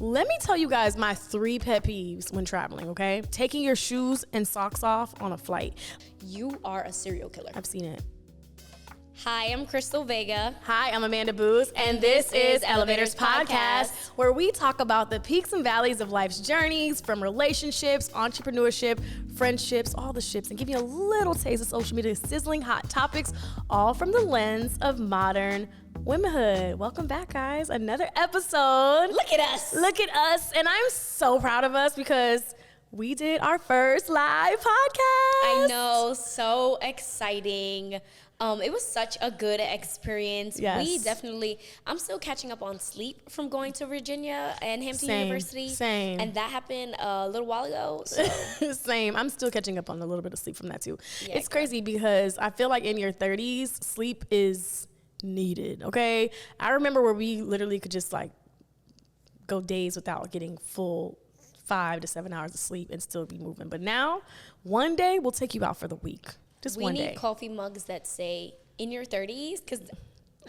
Let me tell you guys my 3 pet peeves when traveling, okay? Taking your shoes and socks off on a flight. You are a serial killer. I've seen it. Hi, I'm Krystal Vega. Hi, I'm Amanda Booz, and this is Elevators Podcast, where we talk about the peaks and valleys of life's journeys, from relationships, entrepreneurship, friendships, all the ships, and give you a little taste of social media sizzling hot topics, all from the lens of modern womanhood. Welcome back, guys. Another episode. Look at us. Look at us. And I'm so proud of us because we did our first live podcast. I know, so exciting. It was such a good experience. Yes. We definitely, I'm still catching up on sleep from going to Virginia and Hampton University. Same. And that happened a little while ago. So. Same. I'm still catching up on a little bit of sleep from that too. Yeah, it's crazy because I feel like in your 30s, sleep is needed, okay? I remember where we literally could just like go days without getting full 5 to 7 hours of sleep and still be moving. But now, one day will take you out for the week. Just one day. We need coffee mugs that say in your 30s, because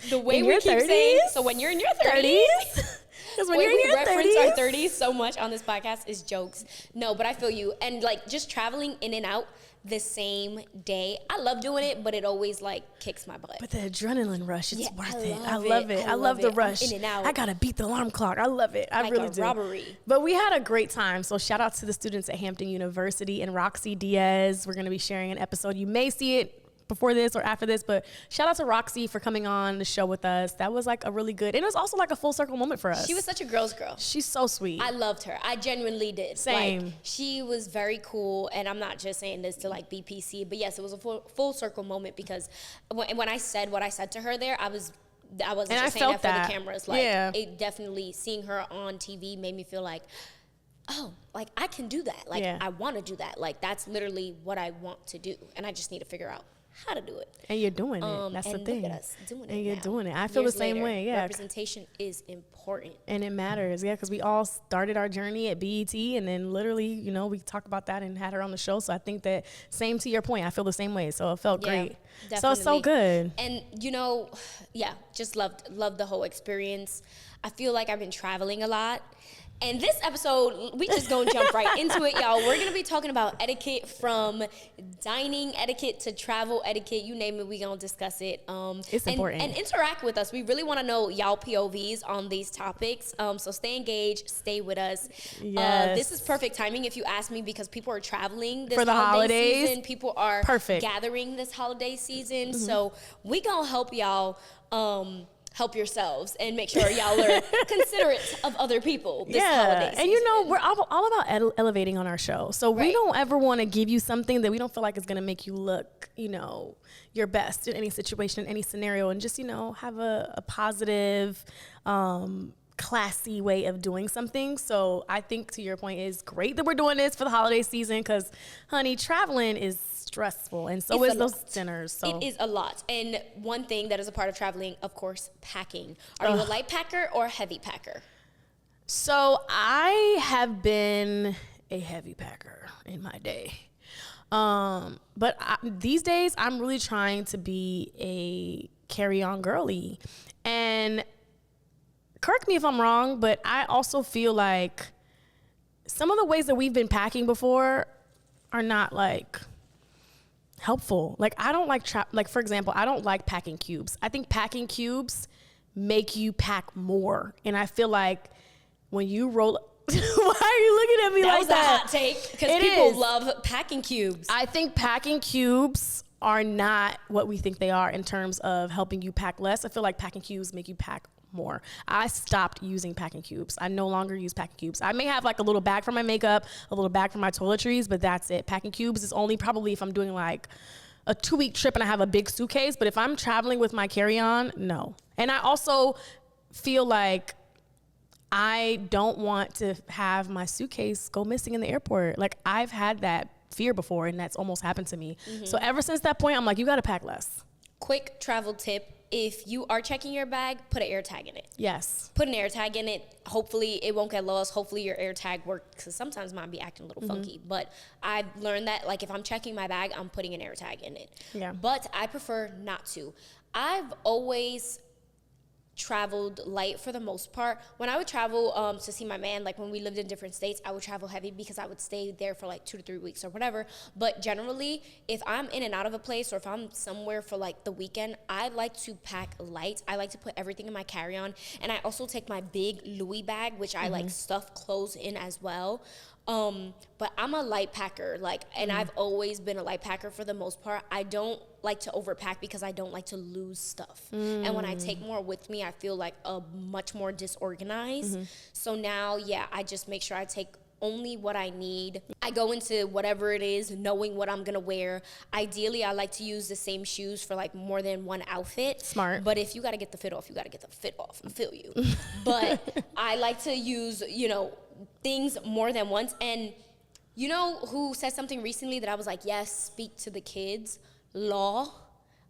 the way in we your keep 30s? saying, so when you're in your 30s, Because when you're in we your reference 30s, our 30s so much on this podcast is jokes. No, but I feel you. And like just traveling in and out the same day. I love doing it, but it always like kicks my butt. but the adrenaline rush, it's Yeah, worth I it. love I love it. it. I I love love the it. I'm rush. in and out. I gotta beat the alarm clock. I love it. I Like really a do. robbery. But we had a great time. So shout out to the students at Hampton University and Roxy Diaz. We're gonna be sharing an episode. You may see it before this or after this, but shout out to Roxy for coming on the show with us. That was like a really good, and it was also like a full circle moment for us. She was such a girl's girl. She's so sweet. I loved her. I genuinely did. Same. Like, she was very cool, and I'm not just saying this to like be PC, but yes, it was a full circle moment because when I said what I said to her there, I wasn't And I just saying felt that for that. the cameras. Like, Yeah. it definitely, seeing her on TV made me feel like, oh, like I can do that. Like, Yeah. I want to do that. Like, that's literally what I want to do, and I just need to figure out how to do it. and you're doing it. That's and the thing. Look at us doing it and you're now. doing it. I feel Years the same later, way. Yeah. representation is important. And it matters, yeah, because we all started our journey at BET, and then literally, you know, we talked about that and had her on the show. So I think that same to your point, I feel the same way. So it felt great. So it's so Definitely. good. And you know, yeah, just loved the whole experience. I feel like I've been traveling a lot. And this episode, we just gonna jump right into it, y'all. We're gonna be talking about etiquette, from dining etiquette to travel etiquette. You name it, we gonna discuss it. It's important. And interact with us. We really wanna know y'all POVs on these topics. So stay engaged, stay with us. Yes. This is perfect timing if you ask me, because people are traveling this For the holiday holidays. season. People are Perfect. gathering this holiday season. So we gonna help y'all help yourselves and make sure y'all are considerate of other people this holiday season. And you know, we're all about elevating on our show. So we Right. don't ever want to give you something that we don't feel like is going to make you look, you know, your best in any situation, in any scenario, and just, you know, have a positive, classy way of doing something. So I think, to your point, it's great that we're doing this for the holiday season because, honey, traveling is stressful, and so It's is a those lot. dinners. So It is a lot. And one thing that is a part of traveling, of course, packing. Are you a light packer or a heavy packer? So I have been a heavy packer in my day. But these days I'm really trying to be a carry-on girly. And correct me if I'm wrong, but I also feel like some of the ways that we've been packing before are not like helpful. Like I don't like like for example, I don't like packing cubes. I think packing cubes make you pack more. And I feel like when you roll why are you looking at me That like was that? a hot take, because It people is. love packing cubes. I think packing cubes are not what we think they are in terms of helping you pack less. I feel like packing cubes make you pack more. I stopped using packing cubes. I no longer use packing cubes. I may have like a little bag for my makeup, a little bag for my toiletries, but that's it. Packing cubes is only probably if I'm doing like a 2-week trip and I have a big suitcase, but if I'm traveling with my carry-on, no. And I also feel like I don't want to have my suitcase go missing in the airport. Like I've had that fear before, and that's almost happened to me. So ever since that point, I'm like, you got to pack less. Quick travel tip. If you are checking your bag, put an AirTag in it. Yes. Put an AirTag in it. Hopefully it won't get lost. Hopefully your AirTag works, because sometimes mine be acting a little funky. But I've learned that, like, if I'm checking my bag, I'm putting an AirTag in it. Yeah. But I prefer not to. I've always traveled light for the most part. When I would travel to see my man, like when we lived in different states, I would travel heavy because I would stay there for like 2 to 3 weeks or whatever. But generally, if I'm in and out of a place or if I'm somewhere for like the weekend, I like to pack light. I like to put everything in my carry-on. And I also take my big Louis bag, which I like stuff clothes in as well. But I'm a light packer, like, and I've always been a light packer for the most part. I don't like to overpack because I don't like to lose stuff. And when I take more with me, I feel like much more disorganized. So now, yeah, I just make sure I take only what I need. I go into whatever it is, knowing what I'm gonna wear. Ideally, I like to use the same shoes for like more than one outfit. Smart. But if you gotta get the fit off, you gotta get the fit off. I feel you. But I like to use, you know, things more than once. And you know who said something recently that I was like, yes, speak to the kids? Law.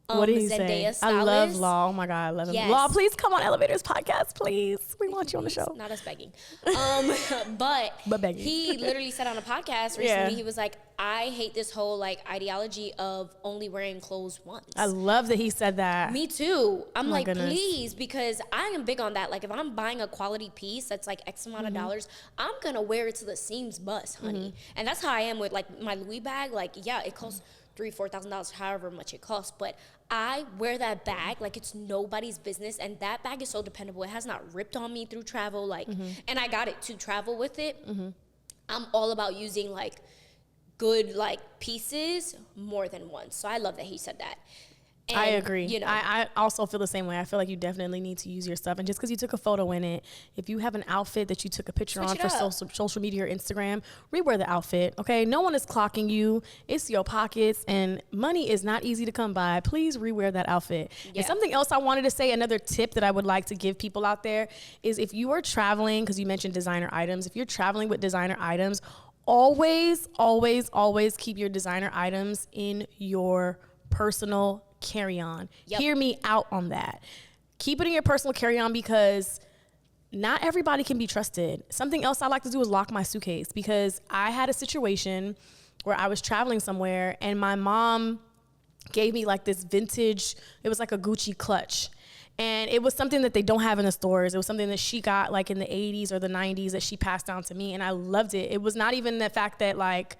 What did he Zendaya say? I love stylist. Law. Oh my God, I love him. Yes. Law, please come on Elevators podcast, please. We want you on the show. Not us begging. But begging. He literally said on a podcast recently, he was like, I hate this whole like ideology of only wearing clothes once. I love that he said that. Me too. I'm my like, goodness. please, because I am big on that. Like if I'm buying a quality piece that's like X amount of dollars, I'm gonna wear it till the seams bust, honey. And that's how I am with like my Louis bag. Like, yeah, it costs $3,000-$4,000, however much it costs, but I wear that bag like it's nobody's business, and that bag is so dependable. It has not ripped on me through travel, like, and I got it to travel with it. I'm all about using like good like pieces more than once. So I love that he said that. And, I agree. You know, I also feel the same way. I feel like you definitely need to use your stuff. And just because you took a photo in it, if you have an outfit that you took a picture on for social media or Instagram, rewear the outfit, okay? No one is clocking you. It's your pockets, and money is not easy to come by. Please rewear that outfit. Yeah. And something else I wanted to say, another tip that I would like to give people out there is if you are traveling, because you mentioned designer items, if you're traveling with designer items, always, always, always keep your designer items in your personal carry-on. Hear me out on that. Keep it in your personal carry-on because not everybody can be trusted. Something else I like to do is lock my suitcase, because I had a situation where I was traveling somewhere and my mom gave me like this vintage, it was like a Gucci clutch. And it was something that they don't have in the stores. It was something that she got like in the 80s or the 90s that she passed down to me, and I loved it. It was not even the fact that like,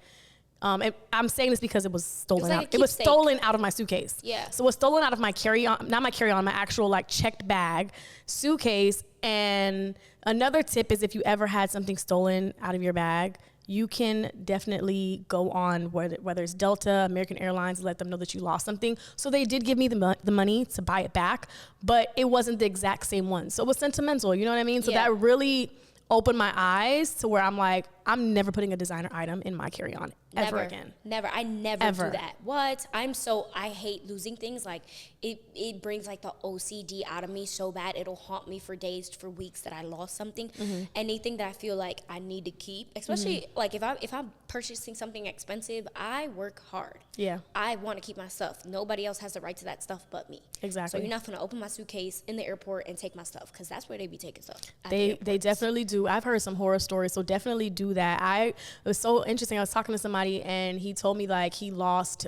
I'm saying this because it was stolen. It was stolen out of my suitcase. Yeah. So it was stolen out of my carry-on, not my carry-on, my actual like checked bag, suitcase. And another tip is if you ever had something stolen out of your bag, you can definitely go on whether it's Delta, American Airlines, let them know that you lost something. So they did give me the money to buy it back, but it wasn't the exact same one. So it was sentimental, you know what I mean? So that really opened my eyes to where I'm like, I'm never putting a designer item in my carry-on ever again. Never. I never do that. What? I hate losing things. Like it brings like the OCD out of me so bad. It'll haunt me for days, for weeks that I lost something. Anything that I feel like I need to keep, especially like if I'm purchasing something expensive, I work hard. Yeah. I want to keep my stuff. Nobody else has the right to that stuff but me. Exactly. So you're not going to open my suitcase in the airport and take my stuff, because that's where they be taking stuff. They definitely do. I've heard some horror stories, so definitely do that. It was so interesting. I was talking to somebody and he told me like he lost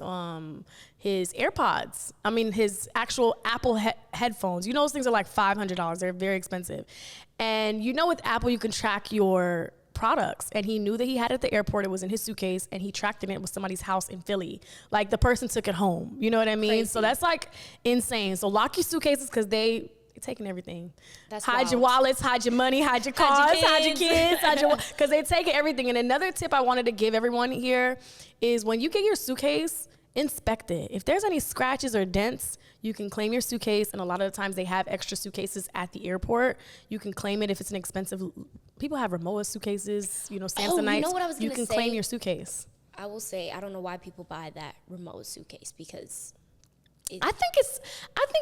his AirPods. I mean, his actual Apple headphones. You know, those things are like $500. They're very expensive. And you know, with Apple, you can track your products, and he knew that he had it at the airport. It was in his suitcase, and he tracked it. It was somebody's house in Philly. Like the person took it home. You know what I mean? Crazy. So that's like insane. So lock your suitcases, because they're taking everything. That's hide wild. Your wallets, hide your money, hide your cars, hide your kids, because they're taking everything. And another tip I wanted to give everyone here is when you get your suitcase, inspect it. If there's any scratches or dents, you can claim your suitcase. And a lot of the times they have extra suitcases at the airport. You can claim it if it's an expensive. People have Rimowa suitcases, you know, Samsonites. You know what I was gonna say? You can claim your suitcase. I will say, I don't know why people buy that Rimowa suitcase, because I think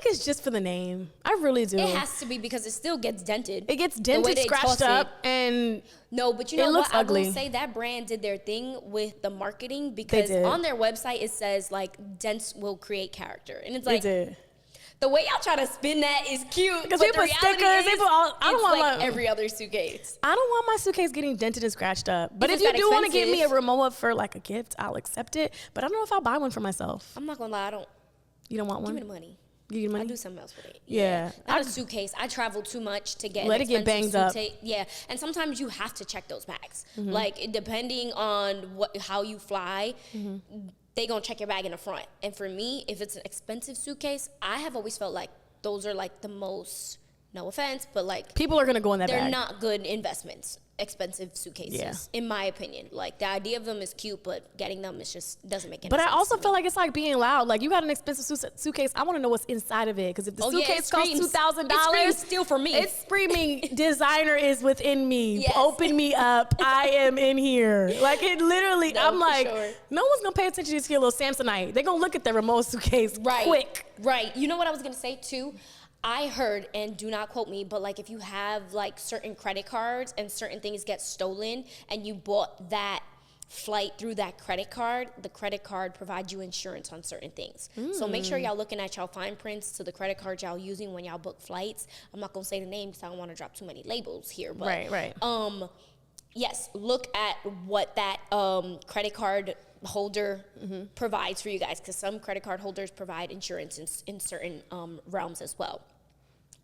it's just for the name. I really do. It has to be, because it still gets dented. It gets dented, scratched up, and no, but you know what? Ugly. I will say that brand did their thing with the marketing, because on their website it says like dents will create character, and it's like the way y'all try to spin that is cute. Because they put stickers, I don't want like every other suitcase. I don't want my suitcase getting dented and scratched up. But if you do want to give me a Rimowa for like a gift, I'll accept it. But I don't know if I'll buy one for myself. I'm not gonna lie, I don't. You don't want one? Give me the money. Give you money? I do something else with it. Yeah. Not a suitcase. I travel too much to get let it get banged up. Yeah. And sometimes you have to check those bags. Mm-hmm. Like, depending on how you fly, they gonna check your bag in the front. And for me, if it's an expensive suitcase, I have always felt like those are like the most, no offense, but like people are gonna go in that bag. They're not good investments. Expensive suitcases, in my opinion. Like, the idea of them is cute, but getting them is just doesn't make any sense. But I also feel like it's like being loud. Like, you got an expensive suitcase. I want to know what's inside of it, because if the suitcase costs $2,000, it's still for me. It's screaming designer is within me. Yes. Open me up. I am in here. Like, it literally. No, I'm like, no one's gonna pay attention to your little Samsonite. They're gonna look at their remote suitcase quick. Right. You know what I was gonna say too? I heard, and do not quote me, but like, if you have like certain credit cards and certain things get stolen and you bought that flight through that credit card, the credit card provides you insurance on certain things. So make sure y'all looking at y'all fine prints to the credit card y'all using when y'all book flights. I'm not gonna say the name because I don't want to drop too many labels here, but right. Yes, look at what that credit card holder provides for you guys, because some credit card holders provide insurance in certain realms as well.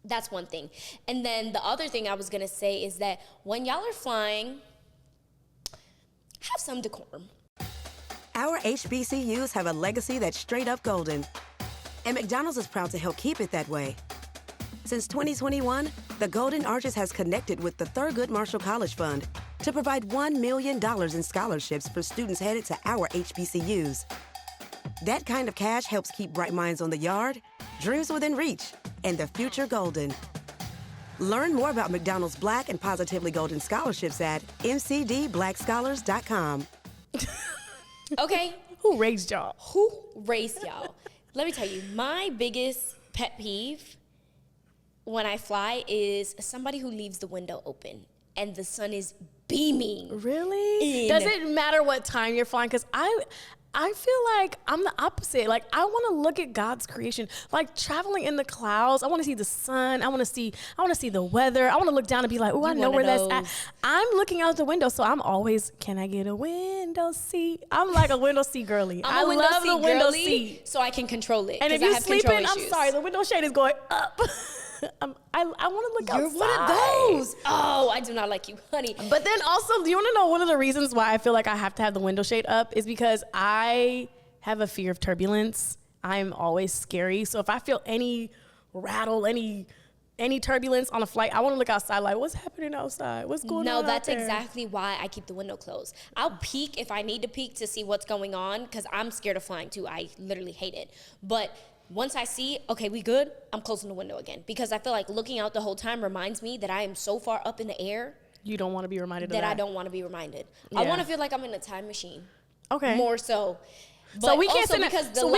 That's one thing. And then the other thing I was going to say is that when y'all are flying, have some decorum. Our HBCUs have a legacy that's straight up golden. And McDonald's is proud to help keep it that way. Since 2021, the Golden Arches has connected with the Thurgood Marshall College Fund to provide $1 million in scholarships for students headed to our HBCUs. That kind of cash helps keep bright minds on the yard, dreams within reach, and the future golden. Learn more about McDonald's Black and Positively Golden scholarships at mcdblackscholars.com. Okay. Who raised y'all? Let me tell you, my biggest pet peeve when I fly is somebody who leaves the window open and the sun is beaming. Really? Does it matter what time you're flying? Because I feel like I'm the opposite. Like, I want to look at God's creation. Like, traveling in the clouds, I want to see the sun. I want to see the weather. I want to look down and be like, oh, I know where that's at. I'm looking out the window, so I'm always, can I get a window seat? I'm like a window seat girly. I love the window seat, so I can control it. And if you're sleeping, I'm sorry, the window shade is going up. I want to look outside. You're one of those. Oh, I do not like you, honey. But then also, do you want to know one of the reasons why I feel like I have to have the window shade up is because I have a fear of turbulence. I'm always scary. So if I feel any rattle, any turbulence on a flight, I want to look outside like, what's happening outside? What's going on? No, that's out there? exactly why I keep the window closed. I'll peek if I need to peek to see what's going on, because I'm scared of flying too. I literally hate it. But once I see, okay, we good, I'm closing the window again, because I feel like looking out the whole time reminds me that I am so far up in the air. You don't want to be reminded of that. that. I don't want to be reminded. Yeah. I want to feel like I'm in a time machine. Okay. More so. But so we can't we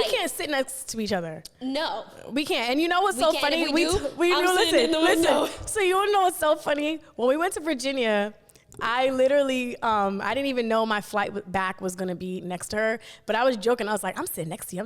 can't sit next to each other. No, we can't. And you know what's so funny? We Listen. So you want to know what's so funny? When we went to Virginia, I literally, I didn't even know my flight back was going to be next to her, but I was joking. I was like, I'm sitting next to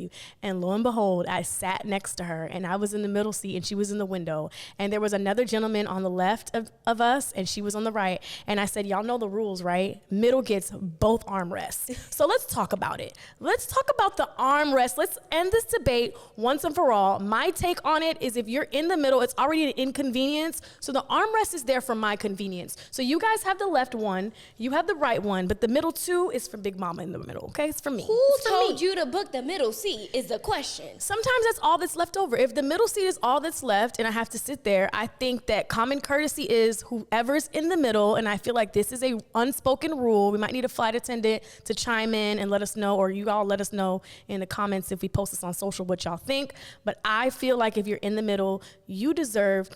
you. And lo and behold, I sat next to her, and I was in the middle seat and she was in the window. And there was another gentleman on the left of us, and she was on the right. And I said, y'all know the rules, right? Middle gets both armrests. So let's talk about it. Let's talk about the armrest. Let's end this debate once and for all. My take on it is, if you're in the middle, it's already an inconvenience. So the armrest is there for my convenience. So you guys have the left one, you have the right one, but the middle two is for Big Mama in the middle, okay? It's for me. Who told you to book the middle seat is the question. Sometimes that's all that's left over. If the middle seat is all that's left and I have to sit there, I think that common courtesy is whoever's in the middle, and I feel like this is a unspoken rule. We might need a flight attendant to chime in and let us know, or you all let us know in the comments if we post this on social what y'all think. But I feel like if you're in the middle, you deserve,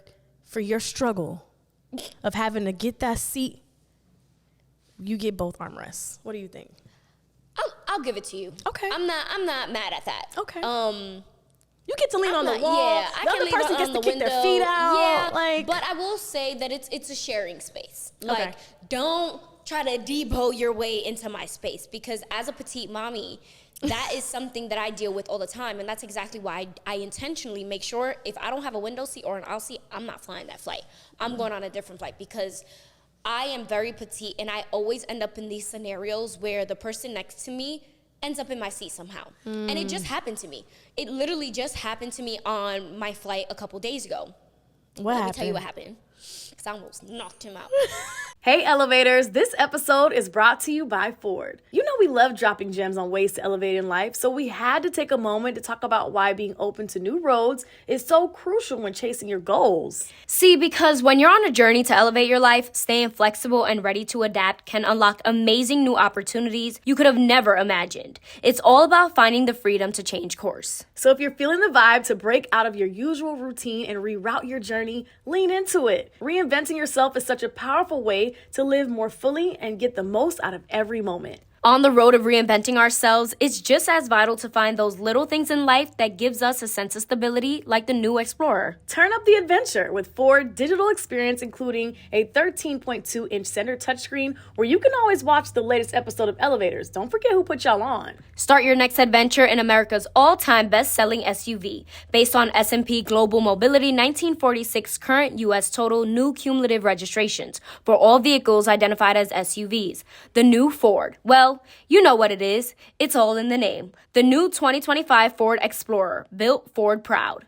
for your struggle of having to get that seat, you get both armrests. What do you think? I'll give it to you. Okay. I'm not mad at that. Okay. You get to lean on the wall. Yeah, I can lean person on gets the to kick window. their feet out. Yeah, but I will say that it's a sharing space. Like, Okay. don't try to debo your way into my space, because as a petite mommy, that is something that I deal with all the time, and that's exactly why I intentionally make sure if I don't have a window seat or an aisle seat, I'm not flying that flight. I'm going on a different flight, because I am very petite, and I always end up in these scenarios where the person next to me ends up in my seat somehow. And it just happened to me. It literally just happened to me on my flight a couple days ago. Let me tell you what happened. Because I almost knocked him out. Hey elevators, this episode is brought to you by Ford. You know we love dropping gems on ways to elevate in life, so we had to take a moment to talk about why being open to new roads is so crucial when chasing your goals. See, because when you're on a journey to elevate your life, staying flexible and ready to adapt can unlock amazing new opportunities you could have never imagined. It's all about finding the freedom to change course. So if you're feeling the vibe to break out of your usual routine and reroute your journey, lean into it. Reinventing yourself is such a powerful way to live more fully and get the most out of every moment. On the road of reinventing ourselves, it's just as vital to find those little things in life that gives us a sense of stability, like the new Explorer. Turn up the adventure with Ford digital experience, including a 13.2-inch center touchscreen where you can always watch the latest episode of Elevators. Don't forget who put y'all on. Start your next adventure in America's all-time best-selling SUV. Based on S&P Global Mobility 1946 current U.S. total new cumulative registrations for all vehicles identified as SUVs. The new Ford. Well, you know what it is. It's all in the name. The new 2025 Ford Explorer, built Ford proud.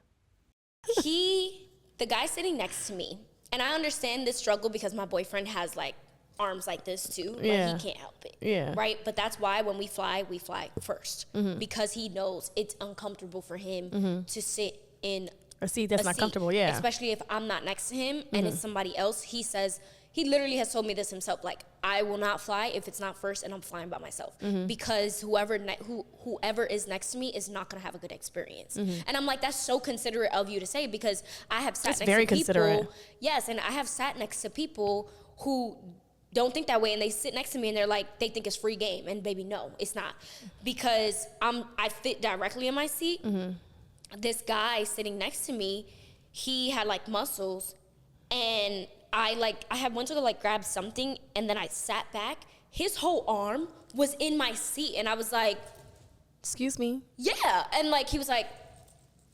The guy sitting next to me, and I understand this struggle because my boyfriend has like arms like this too. Yeah. Like he can't help it. Yeah. Right? But that's why when we fly first. Because he knows it's uncomfortable for him to sit in A seat that's not comfortable, yeah. Especially if I'm not next to him and it's somebody else. He literally has told me this himself. Like, I will not fly if it's not first and I'm flying by myself. Because whoever is next to me is not going to have a good experience. And I'm like, that's so considerate of you to say, because I have sat next to people. Yes, and I have sat next to people who don't think that way, and they sit next to me and they're like, they think it's free game. And baby, no, it's not. Because I fit directly in my seat. This guy sitting next to me, he had like muscles, and I had went to like grab something, and then I sat back. His whole arm was in my seat, and I was like, excuse me? Yeah. And like, he was like,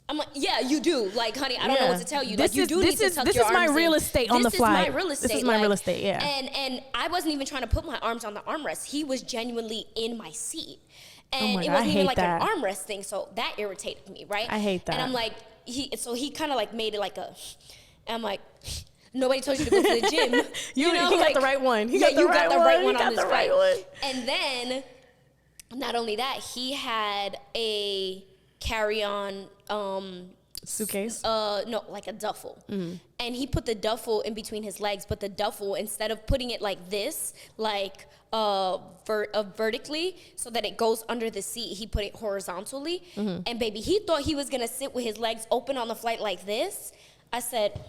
I'm like, yeah, you do. Like, honey, I don't know what to tell you. Like, you do need to tuck your arms in. This is my real estate on the flight. This is my real estate. This is my real estate, yeah. And I wasn't even trying to put my arms on the armrest. He was genuinely in my seat. And God, it wasn't even like that. an armrest thing, so that irritated me, right? I hate that. And I'm like, he kind of like made it like a, and I'm like, nobody told you to go to the gym. you know, he like, got the right one. You got the right one on this flight. One. And then, not only that, he had a carry-on suitcase? No, like a duffel. And he put the duffel in between his legs, but the duffel, instead of putting it like this, like vertically, so that it goes under the seat, he put it horizontally. And baby, he thought he was gonna sit with his legs open on the flight like this. I said,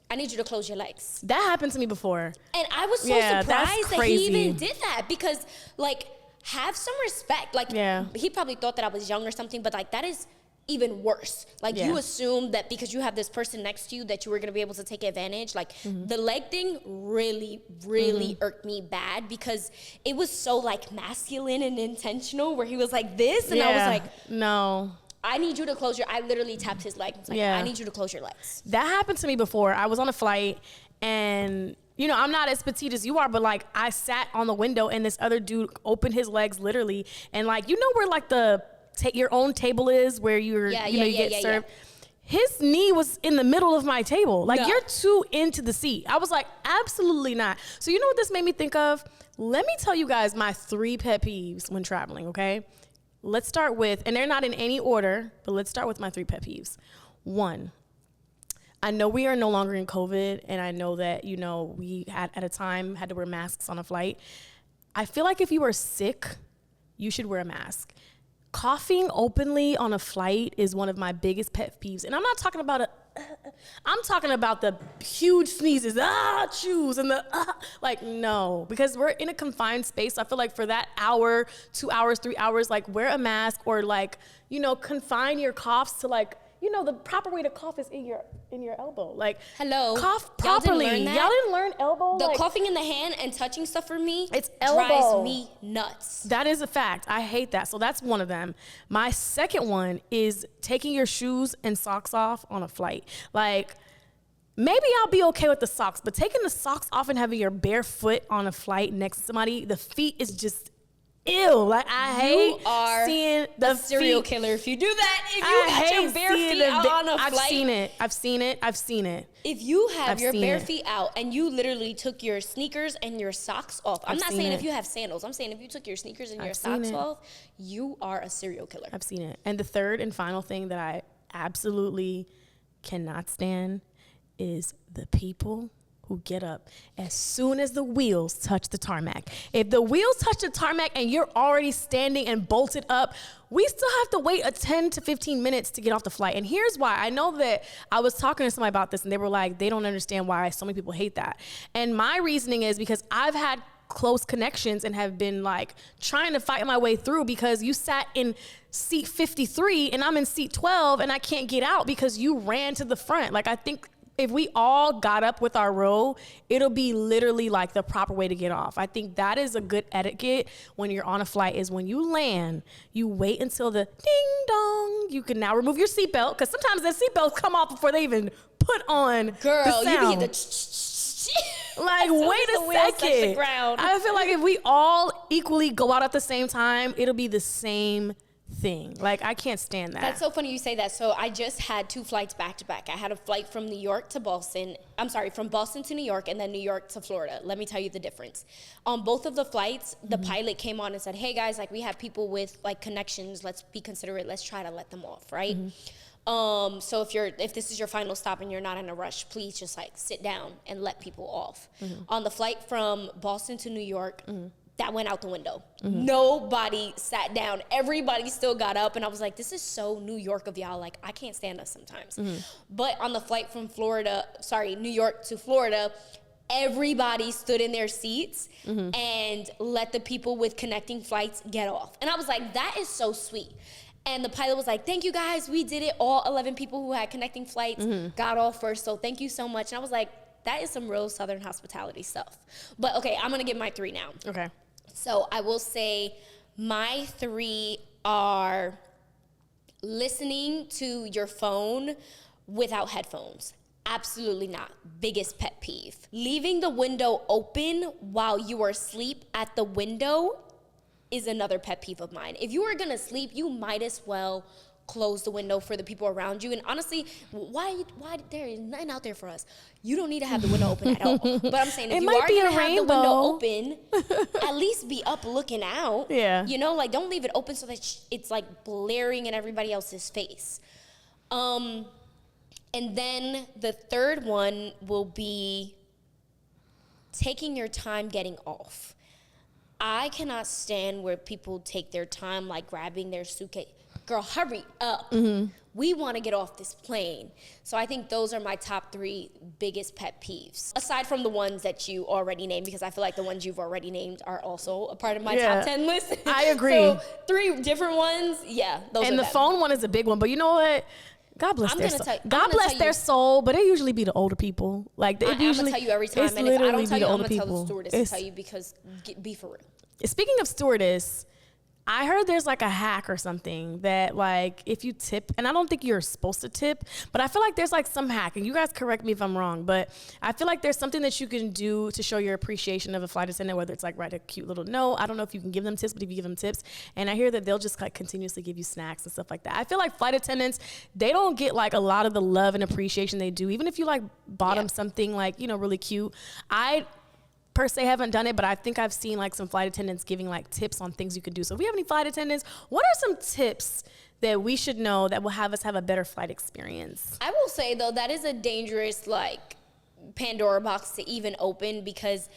I need you to close your legs. That happened to me before. And I was so surprised that he even did that, because like, have some respect. Like, he probably thought that I was young or something, but like, that is even worse. Like, you assume that because you have this person next to you that you were going to be able to take advantage. Like, the leg thing really, really irked me bad, because it was so like masculine and intentional, where he was like this, and I was like, no, I need you to close I literally tapped his leg. Like, I need you to close your legs. That happened to me before. I was on a flight, and you know, I'm not as petite as you are, but like, I sat on the window, and this other dude opened his legs literally, and like, you know where like your own table is, where you get served. His knee was in the middle of my table. Like, you're too into the seat. I was like, absolutely not. So you know what this made me think of? Let me tell you guys my 3 pet peeves when traveling, okay? Let's start with, and they're not in any order, but let's start with my 3 pet peeves. 1, I know we are no longer in COVID, and I know that, you know, we at a time had to wear masks on a flight. I feel like if you are sick, you should wear a mask. Coughing openly on a flight is one of my biggest pet peeves. And I'm not talking about I'm talking about the huge sneezes, chews, and like, no, because we're in a confined space. I feel like for that hour, 2 hours, 3 hours, like, wear a mask, or like, you know, confine your coughs to like, you know, the proper way to cough is in your elbow. Like, hello, cough properly. Y'all didn't learn elbow? The coughing in the hand and touching stuff for me, it's elbow. Drives me nuts. That is a fact. I hate that. So that's one of them. My second one is taking your shoes and socks off on a flight. Like, maybe I'll be okay with the socks, but taking the socks off and having your bare foot on a flight next to somebody, the feet is just ew. Like, I hate seeing the serial feet. killer if you do that. If you have your bare feet out on a flight. I've seen it. If you have your bare feet out and you literally took your sneakers and your socks off. I'm not saying if you have sandals. I'm saying if you took your sneakers and your socks off, you are a serial killer. I've seen it. And the third and final thing that I absolutely cannot stand is the people who get up as soon as the wheels touch the tarmac. If the wheels touch the tarmac and you're already standing and bolted up, we still have to wait 10 to 15 minutes to get off the flight. And here's why. I know that I was talking to somebody about this and they were like, they don't understand why so many people hate that. And my reasoning is because I've had close connections and have been like trying to fight my way through because you sat in seat 53 and I'm in seat 12 and I can't get out because you ran to the front. Like, I think if we all got up with our row, it'll be literally like the proper way to get off. I think that is a good etiquette when you're on a flight is when you land, you wait until the ding dong. You can now remove your seatbelt because sometimes the seatbelts come off before they even put on the sound. You be the like, wait a second. I feel like if we all equally go out at the same time, it'll be the same thing. Like, I can't stand that. That's so funny you say that. So I just had 2 flights back to back. I had a flight from New York to Boston. I'm sorry, from Boston to New York and then New York to Florida. Let me tell you the difference. On both of the flights, the pilot came on and said, hey guys, like, we have people with like connections. Let's be considerate. Let's try to let them off, right? So if this is your final stop and you're not in a rush, please just like sit down and let people off. On the flight from Boston to New York, that went out the window. Nobody sat down. Everybody still got up. And I was like, this is so New York of y'all. Like, I can't stand us sometimes. But on the flight from New York to Florida, everybody stood in their seats and let the people with connecting flights get off. And I was like, that is so sweet. And the pilot was like, thank you guys. We did it. All 11 people who had connecting flights got off first. So thank you so much. And I was like, that is some real Southern hospitality stuff. But okay, I'm going to give my 3 now. Okay. So I will say my 3 are listening to your phone without headphones. Absolutely not. Biggest pet peeve. Leaving the window open while you are asleep at the window is another pet peeve of mine. If you are going to sleep, you might as well close the window for the people around you. And honestly, why there is nothing out there for us? You don't need to have the window open at all. But I'm saying if you are going to have the window open, at least be up looking out. Yeah. You know, like, don't leave it open so that it's like blaring in everybody else's face. And then the third one will be taking your time getting off. I cannot stand where people take their time, like grabbing their suitcase. Girl, hurry up. We want to get off this plane. So I think those are my top 3 biggest pet peeves. Aside from the ones that you already named, because I feel like the ones you've already named are also a part of my top 10 list. I agree. So 3 different ones, yeah, those and are the them. phone one is a big one, but you know what? God bless their soul. God bless their soul, but it usually be the older people. Like, I'm going to tell you every time, and if I don't tell you, I'm going to tell the stewardess to tell you, because be for real. Speaking of stewardess, I heard there's like a hack or something that, like, if you tip, and I don't think you're supposed to tip, but I feel like there's like some hack, and you guys correct me if I'm wrong, but I feel like there's something that you can do to show your appreciation of a flight attendant, whether it's like write a cute little note. I don't know if you can give them tips, but if you give them tips, and I hear that they'll just like continuously give you snacks and stuff like that. I feel like flight attendants, they don't get like a lot of the love and appreciation they do, even if you like bought them something like, you know, really cute. I per se haven't done it, but I think I've seen like some flight attendants giving like tips on things you could do. So if we have any flight attendants, what are some tips that we should know that will have us have a better flight experience? I will say though, that is a dangerous like Pandora box to even open, because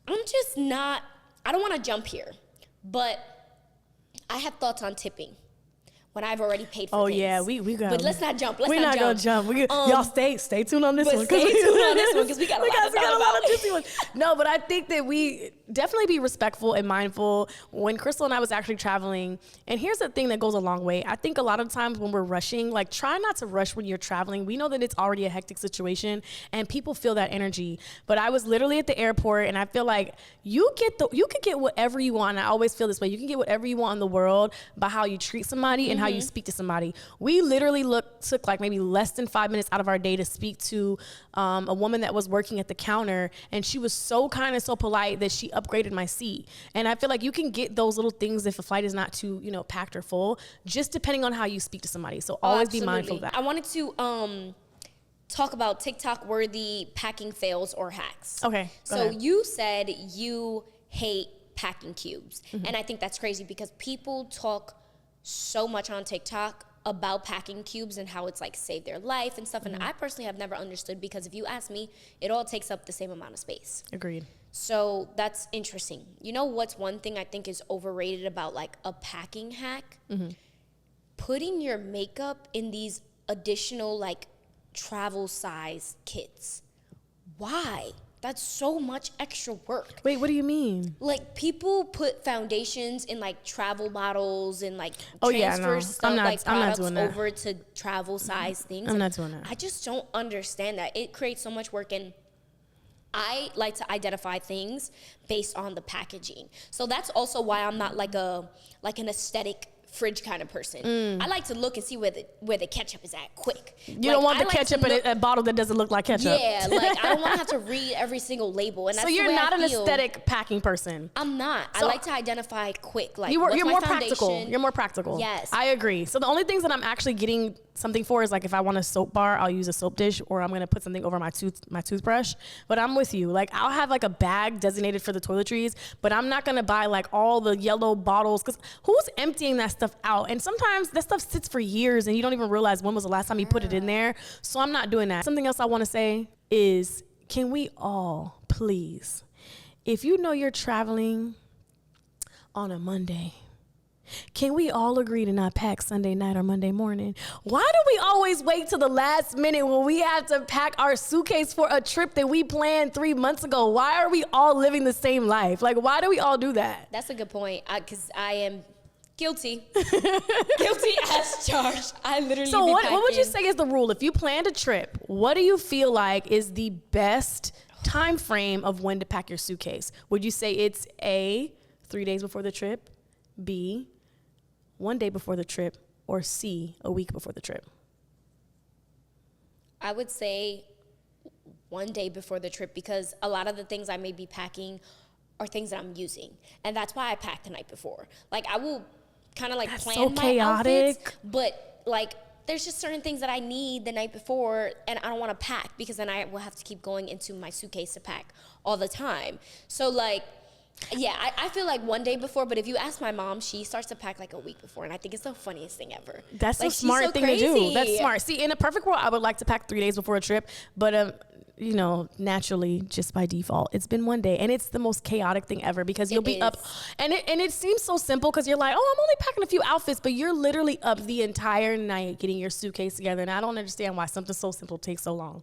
I don't want to jump here, but I have thoughts on tipping when I've already paid for things. Oh yeah, we got. But let's not jump. We're not gonna jump. Y'all stay tuned on this one. Stay tuned on this one because we got a lot of juicy ones. No, but I think that we definitely be respectful and mindful. When Krystal and I was actually traveling, and here's the thing that goes a long way. I think a lot of times when we're rushing, like, try not to rush when you're traveling. We know that it's already a hectic situation, and people feel that energy. But I was literally at the airport, and I feel like you could get whatever you want. And I always feel this way. You can get whatever you want in the world by how you treat somebody and how you speak to somebody. We literally took like maybe less than 5 minutes out of our day to speak to a woman that was working at the counter, and she was so kind and so polite that she upgraded my seat. And I feel like you can get those little things if a flight is not too, packed or full, just depending on how you speak to somebody. So always be mindful of that. I wanted to talk about TikTok worthy packing fails or hacks. Okay. So you said you hate packing cubes. And I think that's crazy because people talk so much on TikTok about packing cubes and how it's like saved their life and stuff. And I personally have never understood, because if you ask me, it all takes up the same amount of space. Agreed. So that's interesting. You know what's one thing I think is overrated about like a packing hack? Putting your makeup in these additional like travel size kits. Why? That's so much extra work. Wait, what do you mean? Like, people put foundations in like travel bottles and like stuff, I'm like not products doing that. over to travel size things. I'm not doing that. I just don't understand that. It creates so much work, and I like to identify things based on the packaging. So that's also why I'm not like an aesthetic fridge kind of person. I like to look and see where the ketchup is at quick. You don't want the ketchup in a bottle that doesn't look like ketchup. Yeah, like I don't want to have to read every single label. And that's so you're the way not I an feel. aesthetic packing person. I'm not. So I like to identify quick. Like, you're what's my more foundation? practical. You're more practical. Yes. I agree. So the only things that I'm actually getting something for is like if I want a soap bar, I'll use a soap dish, or I'm gonna put something over my toothbrush. But I'm with you. Like, I'll have like a bag designated for the toiletries, but I'm not gonna buy like all the yellow bottles, because who's emptying that stuff out? And sometimes that stuff sits for years and you don't even realize when was the last time you put it in there. So I'm not doing that. Something else I want to say is, can we all please, if you know you're traveling on a Monday, can we all agree to not pack Sunday night or Monday morning? Why do we always wait till the last minute when we have to pack our suitcase for a trip that we planned 3 months ago? Why are we all living the same life? Like, why do we all do that? That's a good point, because I am guilty. Guilty as charged. I literally So be what would you packing. say is the rule? If you planned a trip, what do you feel like is the best time frame of when to pack your suitcase? Would you say it's A, 3 days before the trip, B, 1 day before the trip, or C, a week before the trip? I would say 1 day before the trip, because a lot of the things I may be packing are things that I'm using. And that's why I pack the night before. Like, I will kind of like That's plan so my chaotic. outfits, but like there's just certain things that I need the night before, and I don't want to pack, because then I will have to keep going into my suitcase to pack all the time. So like, yeah, I feel like 1 day before, but if you ask my mom, she starts to pack like a week before, and I think it's the funniest thing ever. That's like, a smart she's so thing crazy. to do. That's smart. See, in a perfect world, I would like to pack 3 days before a trip, but naturally, just by default, it's been 1 day, and it's the most chaotic thing ever, because you'll be up, and it seems so simple, because you're like, oh, I'm only packing a few outfits, but you're literally up the entire night getting your suitcase together, and I don't understand why something so simple takes so long.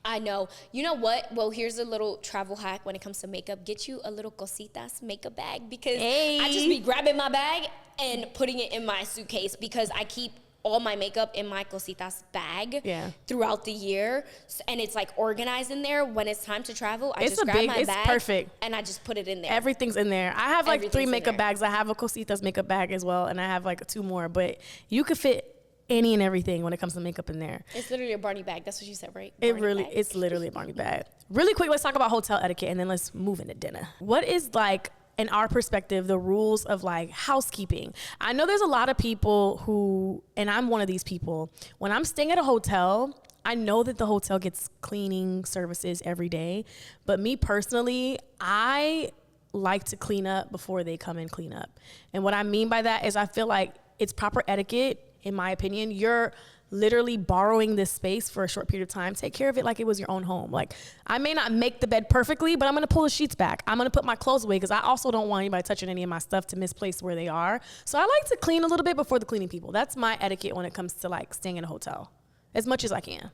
I know. You know what? Well, here's a little travel hack when it comes to makeup. Get you a little cositas makeup bag, because I just be grabbing my bag and putting it in my suitcase, because I keep all my makeup in my cositas bag throughout the year, and it's like organized in there. When it's time to travel, I just grab my bag. It's perfect. And I just put it in there. Everything's in there. I have like 3 makeup bags. I have a cositas makeup bag as well, and I have like 2 more, but you could fit any and everything when it comes to makeup in there. It's literally a Barney bag. That's what you said, right? It's literally a Barney bag. Really quick, let's talk about hotel etiquette, and then let's move into dinner. What is, like, in our perspective, the rules of like housekeeping? I know there's a lot of people who, and I'm one of these people, when I'm staying at a hotel, I know that the hotel gets cleaning services every day, but me personally, I like to clean up before they come and clean up. And what I mean by that is, I feel like it's proper etiquette. In my opinion, you're literally borrowing this space for a short period of time. Take care of it like it was your own home. Like, I may not make the bed perfectly, but I'm gonna pull the sheets back. I'm gonna put my clothes away, because I also don't want anybody touching any of my stuff to misplace where they are. So I like to clean a little bit before the cleaning people. That's my etiquette when it comes to like staying in a hotel, as much as I can.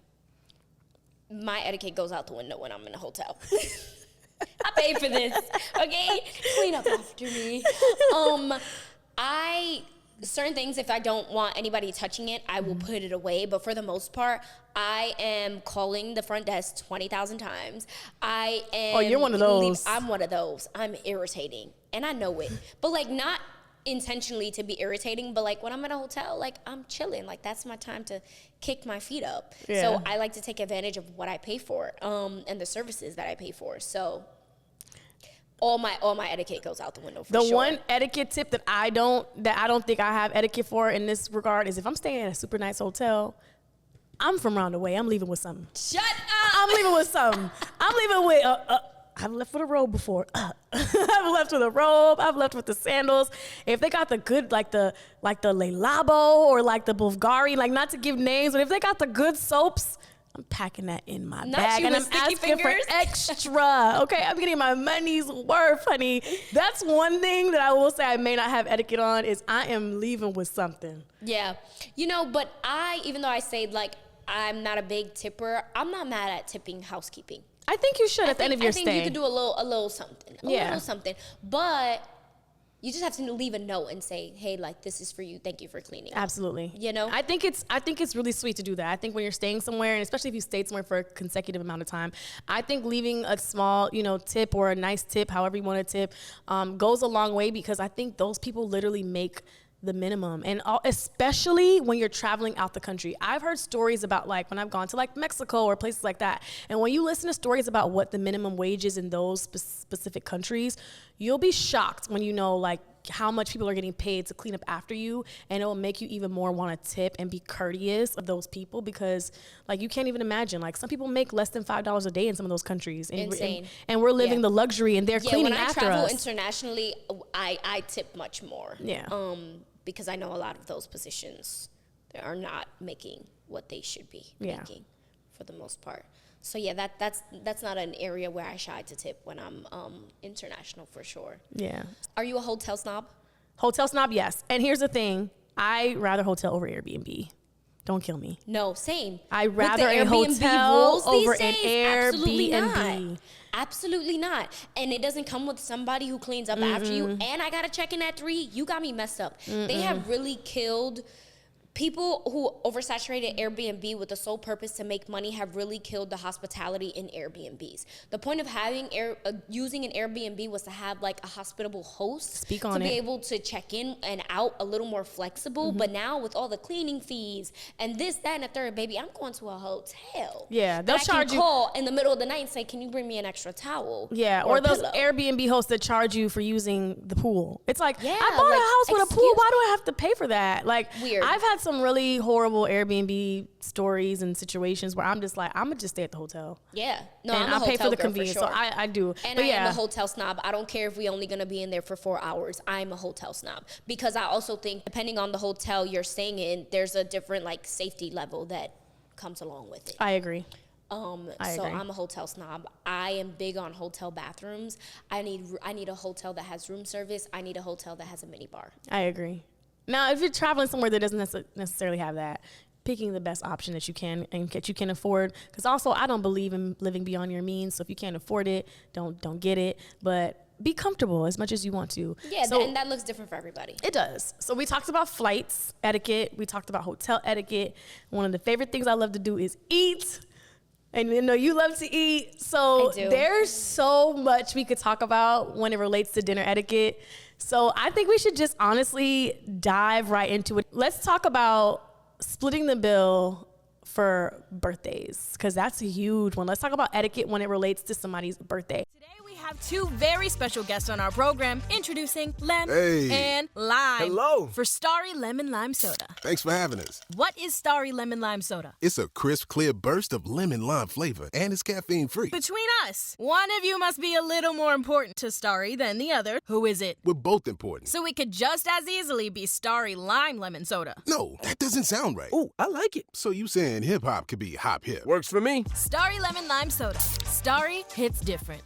My etiquette goes out the window when I'm in a hotel. I paid for this, okay? Clean up after me. Certain things, if I don't want anybody touching it, I will put it away. But for the most part, I am calling the front desk 20,000 times. I am. Oh, you're one of those. I'm one of those. I'm irritating, and I know it. But like, not intentionally to be irritating, but like when I'm at a hotel, like I'm chilling. Like that's my time to kick my feet up. Yeah. So I like to take advantage of what I pay for, and the services that I pay for. So all my etiquette goes out the window for The sure. one etiquette tip that I don't think I have etiquette for in this regard is if I'm staying at a super nice hotel, I'm from round the way. I'm leaving with something. Shut up. I'm leaving with something. I'm leaving with I've left with a robe before. I've left with a robe. I've left with the sandals. If they got the good, like the relatable or like the Bulgari, like not to give names, but if they got the good soaps, I'm packing that in my bag and I'm asking for extra. Okay, I'm getting my money's worth, honey. That's one thing that I will say I may not have etiquette on is I am leaving with something. Yeah, but even though I say like I'm not a big tipper, I'm not mad at tipping housekeeping. I think you should at the end of your stay. I think you could do a little something, a little something, but you just have to leave a note and say, hey, like this is for you. Thank you for cleaning. Absolutely. I think it's really sweet to do that. I think when you're staying somewhere, and especially if you stayed somewhere for a consecutive amount of time, I think leaving a small, tip or a nice tip, however you want to tip, goes a long way because I think those people literally make the minimum, and especially when you're traveling out the country. I've heard stories about like when I've gone to like Mexico or places like that, and when you listen to stories about what the minimum wage is in those specific countries, you'll be shocked when you know like how much people are getting paid to clean up after you, and it will make you even more want to tip and be courteous of those people because like you can't even imagine, like some people make less than $5 a day in some of those countries. Insane. And we're living the luxury and they're cleaning after us. When I travel internationally, I tip much more. Yeah. Because I know a lot of those positions they are not making what they should be making for the most part. So yeah, that's not an area where I shy to tip when I'm international for sure. Yeah. Are you a hotel snob? Hotel snob, yes. And here's the thing, I rather hotel over Airbnb. Don't kill me. No, same. I rather a hotel over an Absolutely Airbnb. not. Absolutely not. And it doesn't come with somebody who cleans up after you. And I gotta check in at 3. You got me messed up. They have really killed people who oversaturated Airbnb with the sole purpose to make money. Have really killed the hospitality in Airbnbs. The point of having using an Airbnb was to have like a hospitable host to be able to check in and out a little more flexible. But now with all the cleaning fees and this, that, and the third, baby, I'm going to a hotel. Yeah, they'll charge you. Call in the middle of the night and say, "Can you bring me an extra towel?" Yeah, or those Airbnb hosts that charge you for using the pool. It's like, yeah, I bought a house with a pool. Why do I have to pay for that? Like, weird. I've had some really horrible Airbnb stories and situations where I'm just like, I'm gonna just stay at the hotel. Yeah, no, and I'll pay for the girl convenience. for sure. So I do. And but I yeah. am a hotel snob. I don't care if we only gonna be in there for 4 hours. I'm a hotel snob because I also think depending on the hotel you're staying in, there's a different like safety level that comes along with it. I agree. So I'm a hotel snob. I am big on hotel bathrooms. I need a hotel that has room service. I need a hotel that has a mini bar. I agree. Now, if you're traveling somewhere that doesn't necessarily have that, picking the best option that you can and that you can afford. Because also, I don't believe in living beyond your means. So if you can't afford it, don't get it. But be comfortable as much as you want to. Yeah, and that looks different for everybody. It does. So we talked about flights etiquette. We talked about hotel etiquette. One of the favorite things I love to do is eat. And you know you love to eat. So there's so much we could talk about when it relates to dinner etiquette. So I think we should just honestly dive right into it. Let's talk about splitting the bill for birthdays, because that's a huge one. Let's talk about etiquette when it relates to somebody's birthday. Today we have 2 very special guests on our program, introducing Lem and Lime. Hello. For Starry Lemon Lime Soda. Thanks for having us. What is Starry Lemon Lime Soda? It's a crisp, clear burst of lemon lime flavor, and it's caffeine-free. Between us, one of you must be a little more important to Starry than the other. Who is it? We're both important. So it could just as easily be Starry Lime Lemon Soda. No, that doesn't sound right. Oh, I like it. So you saying hip-hop could be hop-hip? Works for me. Starry Lemon Lime Soda. Starry hits different.